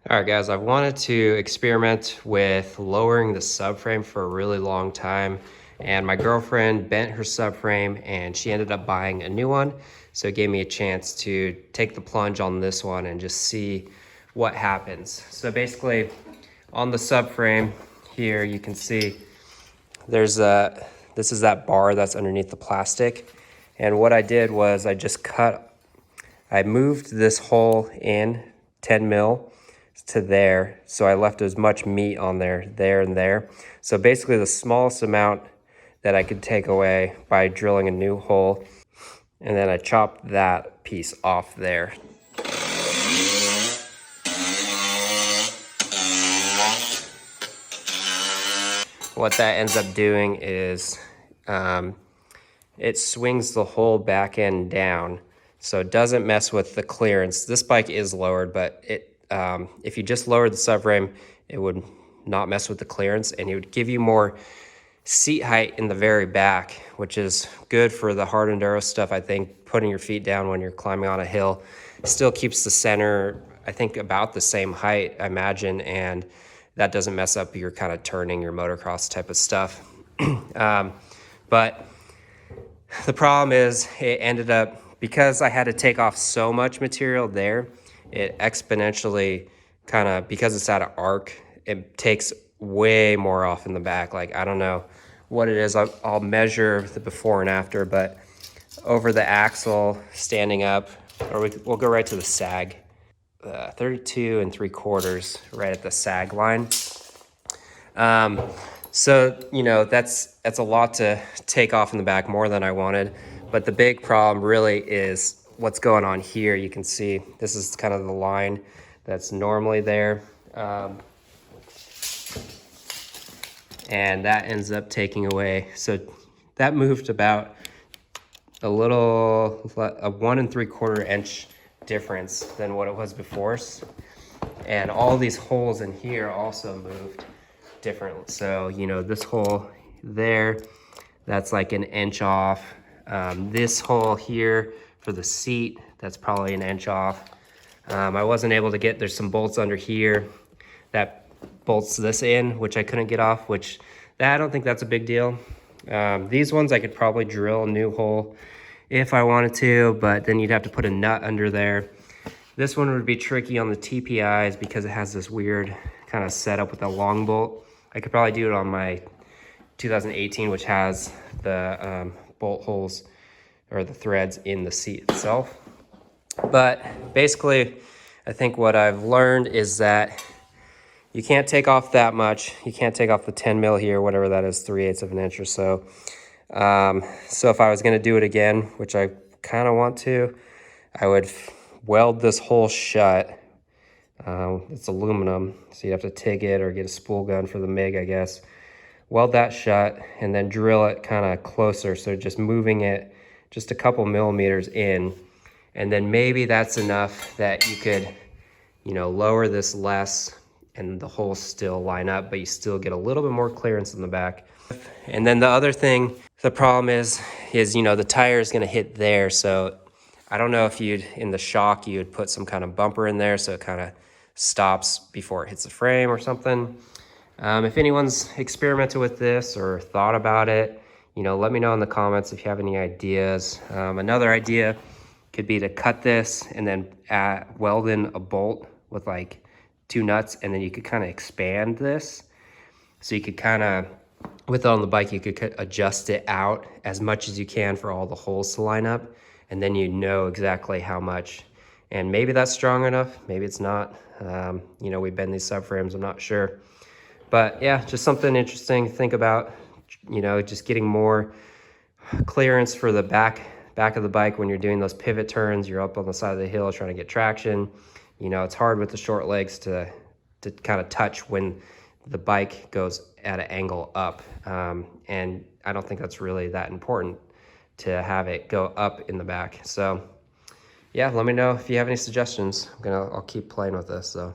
All right, guys, I've wanted to experiment with lowering the subframe for a really long time, and my girlfriend bent her subframe and she ended up buying a new one. So it gave me a chance to take the plunge on this one and just see what happens. So basically on the subframe here, you can see there's this is that bar that's underneath the plastic. And what I did was I moved this hole in 10 mil to there, so I left as much meat on there and there. So basically the smallest amount that I could take away by drilling a new hole, and then I chopped that piece off there. What that ends up doing is it swings the whole back end down, so it doesn't mess with the clearance. This bike is lowered, but if you just lowered the subframe, it would not mess with the clearance, and it would give you more seat height in the very back, which is good for the hard enduro stuff. I think putting your feet down when you're climbing on a hill still keeps the center, I think, about the same height, I imagine, and that doesn't mess up your kind of turning, your motocross type of stuff. But the problem is it ended up, because I had to take off so much material there, it exponentially kind of, because it's at an arc, it takes way more off in the back. Like, I don't know what it is. I'll measure the before and after, but over the axle standing up, or we'll go right to the sag, 32 3/4 right at the sag line. So, you know, that's a lot to take off in the back, more than I wanted. But the big problem really is what's going on here. You can see this is kind of the line that's normally there. And that ends up taking away. So that moved about a 1 3/4 inch difference than what it was before. And all these holes in here also moved different. So, you know, this hole there, that's like an inch off. This hole here for the seat, that's probably an inch off. I wasn't able to get, there's some bolts under here that bolts this in, which I couldn't get off, which I don't think that's a big deal. These ones I could probably drill a new hole if I wanted to, but then you'd have to put a nut under there. This one would be tricky on the TPIs because it has this weird kind of setup with a long bolt. I could probably do it on my 2018, which has the bolt holes or the threads in the seat itself. But basically, I think what I've learned is that you can't take off that much. You can't take off the 10 mil here, whatever that is, 3/8 of an inch or so. So if I was gonna do it again, which I kind of want to, I would weld this hole shut. It's aluminum, so you have to TIG it or get a spool gun for the MIG, I guess. Weld that shut and then drill it kind of closer, so just moving it just a couple millimeters in, and then maybe that's enough that you could, you know, lower this less and the holes still line up, but you still get a little bit more clearance in the back. And then the other thing, the problem is, you know, the tire is going to hit there, so I don't know if in the shock, you'd put some kind of bumper in there so it kind of stops before it hits the frame or something. If anyone's experimented with this or thought about it, you know, let me know in the comments if you have any ideas. Another idea could be to cut this and then weld in a bolt with like 2 nuts, and then you could kind of expand this. So you could kind of, with it on the bike, you could adjust it out as much as you can for all the holes to line up, and then you know exactly how much. And maybe that's strong enough, maybe it's not. You know, we bend these subframes, I'm not sure. But yeah, just something interesting to think about, you know, just getting more clearance for the back of the bike when you're doing those pivot turns. You're up on the side of the hill trying to get traction. You know, it's hard with the short legs to kind of touch when the bike goes at an angle up. And I don't think that's really that important to have it go up in the back. So yeah, let me know if you have any suggestions. I'll keep playing with this, so.